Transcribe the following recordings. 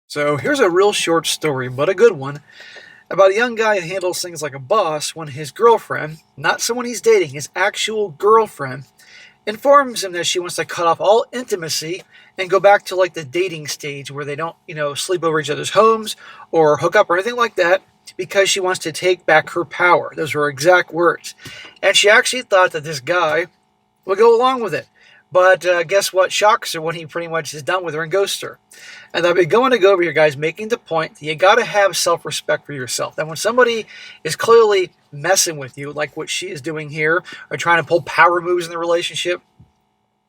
So here's a real short story, but a good one, about a young guy who handles things like a boss when his girlfriend, not someone he's dating, his actual girlfriend, informs him that she wants to cut off all intimacy and go back to like the dating stage where they don't, sleep over each other's homes or hook up or anything like that because she wants to take back her power. Those were her exact words. And she actually thought that this guy would go along with it. But guess what shocks her when he pretty much is done with her and ghosts her. And I've been going to go over here, guys, making the point that you got to have self-respect for yourself. That when somebody is clearly messing with you, like what she is doing here, or trying to pull power moves in the relationship,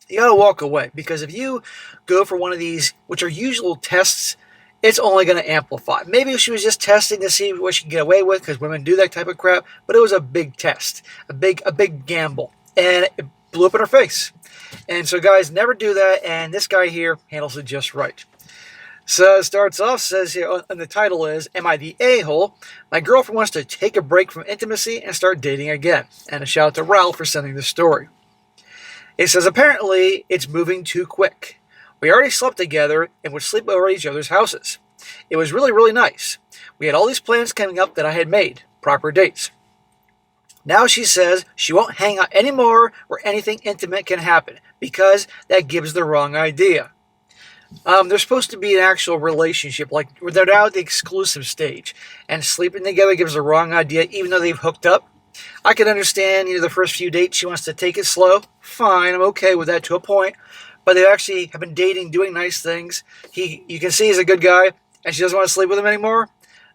you got to walk away. Because if you go for one of these, which are usual tests, it's only going to amplify. Maybe she was just testing to see what she can get away with, because women do that type of crap, but it was a big test, a big gamble. And it blew up in her face. And so, guys, never do that. And this guy here handles it just right. So it starts off, says here, and the title is, Am I the A-hole? My girlfriend wants to take a break from intimacy and start dating again. And a shout out to Ralph for sending the story. It says, apparently, it's moving too quick. We already slept together and would sleep over at each other's houses. It was really, really nice. We had all these plans coming up that I had made, proper dates. Now she says she won't hang out anymore where anything intimate can happen because that gives the wrong idea. They're supposed to be an actual relationship, like they're now at the exclusive stage, and sleeping together gives the wrong idea, even though they've hooked up. I can understand, the first few dates she wants to take it slow. Fine, I'm okay with that to a point, but they actually have been dating, doing nice things. You can see he's a good guy, and she doesn't want to sleep with him anymore.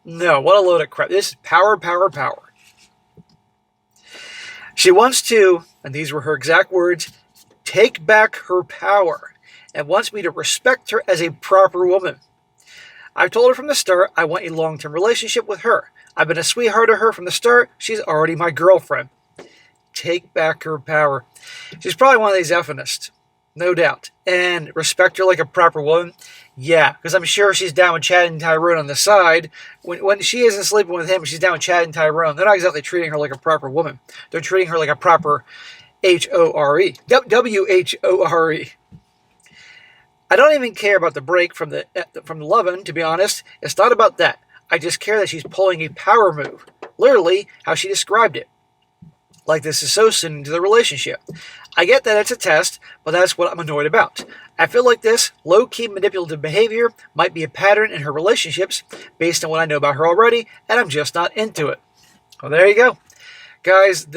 No, what a load of crap! This is power, power, power. She wants to, and these were her exact words, take back her power and wants me to respect her as a proper woman. I've told her from the start I want a long-term relationship with her. I've been a sweetheart to her from the start. She's already my girlfriend. Take back her power. She's probably one of these feminists, no doubt. And respect her like a proper woman? Yeah, because I'm sure she's down with Chad and Tyrone on the side. When she isn't sleeping with him, she's down with Chad and Tyrone. They're not exactly treating her like a proper woman. They're treating her like a proper H-O-R-E. W-H-O-R-E. I don't even care about the break from the lovin', to be honest. It's not about that. I just care that she's pulling a power move. Literally, how she described it. Like this is so soon into the relationship. I get that it's a test, but that's what I'm annoyed about. I feel like this low-key manipulative behavior might be a pattern in her relationships based on what I know about her already, and I'm just not into it. Well, there you go. Guys,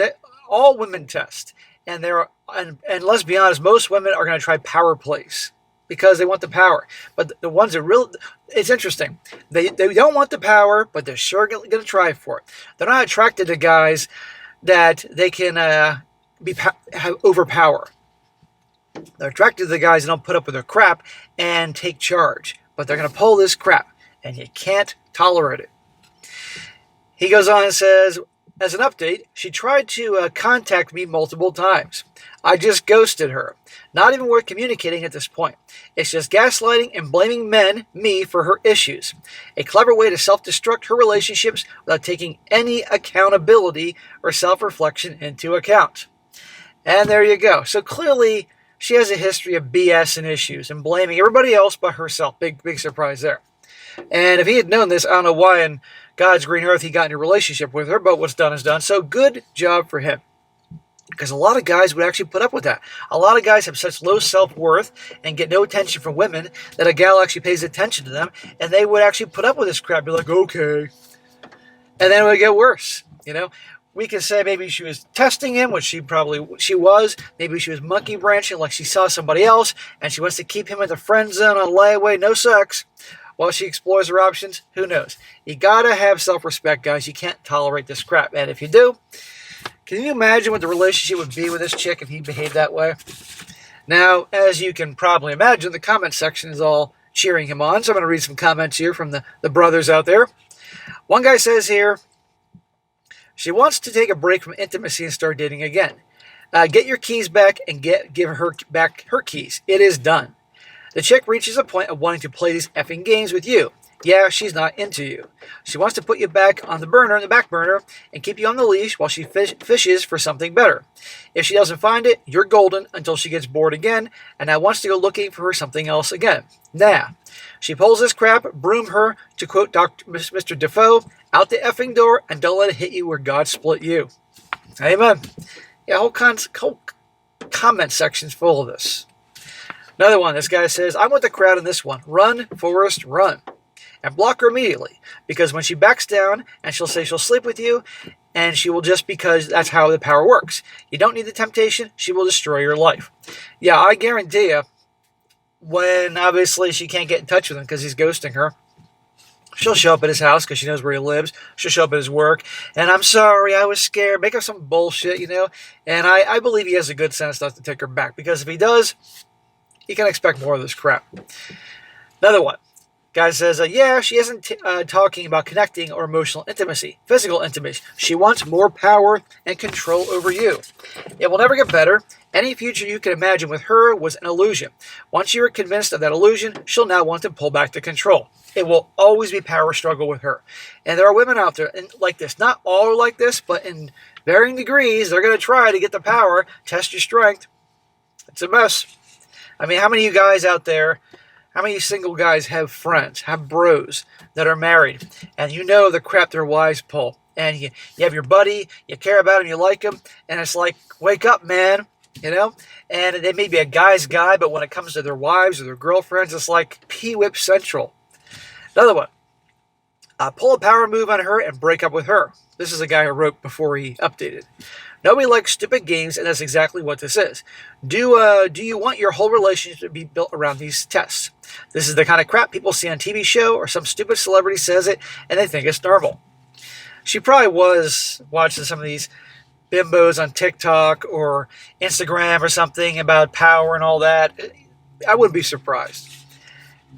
all women test. And let's be honest, most women are going to try power plays because they want the power. But the ones that it's interesting. They don't want the power, but they're sure going to try for it. They're not attracted to guys that they can overpower. They're attracted to the guys that don't put up with their crap and take charge. But they're going to pull this crap, and you can't tolerate it. He goes on and says, as an update, she tried to contact me multiple times. I just ghosted her. Not even worth communicating at this point. It's just gaslighting and blaming me, for her issues. A clever way to self-destruct her relationships without taking any accountability or self-reflection into account. And there you go. So clearly, she has a history of BS and issues and blaming everybody else but herself. Big surprise there. And if he had known this, I don't know why in God's green earth he got in a relationship with her, but what's done is done. So good job for him. Because a lot of guys would actually put up with that. A lot of guys have such low self-worth and get no attention from women that a gal actually pays attention to them, and they would actually put up with this crap. Be like, okay. And then it would get worse, We can say maybe she was testing him, which she was. Maybe she was monkey branching like she saw somebody else, and she wants to keep him in the friend zone on layaway, no sex. While she explores her options, who knows? You gotta have self-respect, guys. You can't tolerate this crap. And if you do, can you imagine what the relationship would be with this chick if he behaved that way? Now, as you can probably imagine, the comment section is all cheering him on. So I'm going to read some comments here from the brothers out there. One guy says here, she wants to take a break from intimacy and start dating again. Get your keys back and give her back her keys. It is done. The chick reaches a point of wanting to play these effing games with you. Yeah, she's not into you. She wants to put you back on the back burner, and keep you on the leash while she fishes for something better. If she doesn't find it, you're golden until she gets bored again and now wants to go looking for something else again. Nah. She pulls this crap, broom her, to quote Mr. Defoe, out the effing door and don't let it hit you where God split you. Amen. Yeah, whole comment section's full of this. Another one, this guy says, I'm with the crowd in this one. Run, Forrest, run. And block her immediately, because when she backs down and she'll say she'll sleep with you, and she will, just because that's how the power works. You don't need the temptation, she will destroy your life. Yeah, I guarantee you, when obviously she can't get in touch with him because he's ghosting her, she'll show up at his house because she knows where he lives. She'll show up at his work, and I'm sorry, I was scared. Make up some bullshit, And I believe he has a good sense not to take her back, because if he does, he can expect more of this crap. Another one. Guy says, yeah, she isn't talking about connecting or emotional intimacy, physical intimacy. She wants more power and control over you. It will never get better. Any future you can imagine with her was an illusion. Once you are convinced of that illusion, she'll now want to pull back the control. It will always be power struggle with her. And there are women out there like this. Not all are like this, but in varying degrees, they're going to try to get the power, test your strength. It's a mess. I mean, how many of you guys out there, how many single guys have friends, have bros that are married, and you know the crap their wives pull, and you have your buddy, you care about him, you like him, and it's like, wake up, man, and they may be a guy's guy, but when it comes to their wives or their girlfriends, it's like P-Whip Central. Another one, pull a power move on her and break up with her. This is a guy who wrote before he updated. Nobody likes stupid games, and that's exactly what this is. Do you want your whole relationship to be built around these tests? This is the kind of crap people see on TV show, or some stupid celebrity says it, and they think it's normal. She probably was watching some of these bimbos on TikTok or Instagram or something about power and all that. I wouldn't be surprised.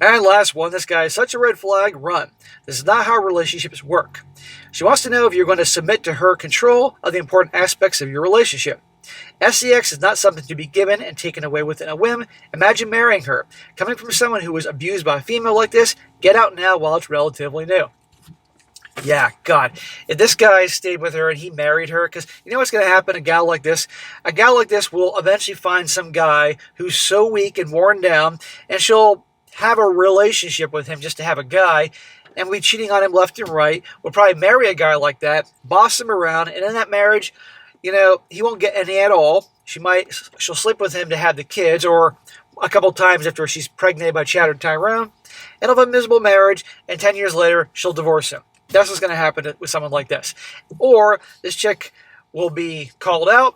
And last one, this guy is such a red flag, run. This is not how relationships work. She wants to know if you're going to submit to her control of the important aspects of your relationship. SEX is not something to be given and taken away within a whim. Imagine marrying her. Coming from someone who was abused by a female like this, get out now while it's relatively new. Yeah, God. If this guy stayed with her and he married her, because you know what's going to happen? A gal like this will eventually find some guy who's so weak and worn down, and she'll have a relationship with him just to have a guy, and be cheating on him left and right. Will probably marry a guy like that, boss him around, and in that marriage, he won't get any at all. She'll sleep with him to have the kids, or a couple times after she's pregnant by Chattered Tyrone, and he'll have a miserable marriage, and 10 years later, she'll divorce him. That's what's going to happen with someone like this. Or this chick will be called out,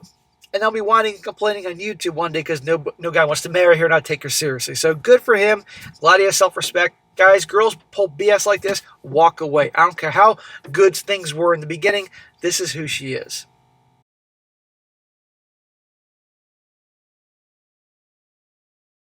and they'll be whining and complaining on YouTube one day because no guy wants to marry her and not take her seriously. So good for him. Glad he has self-respect. Guys, girls pull BS like this, walk away. I don't care how good things were in the beginning. This is who she is.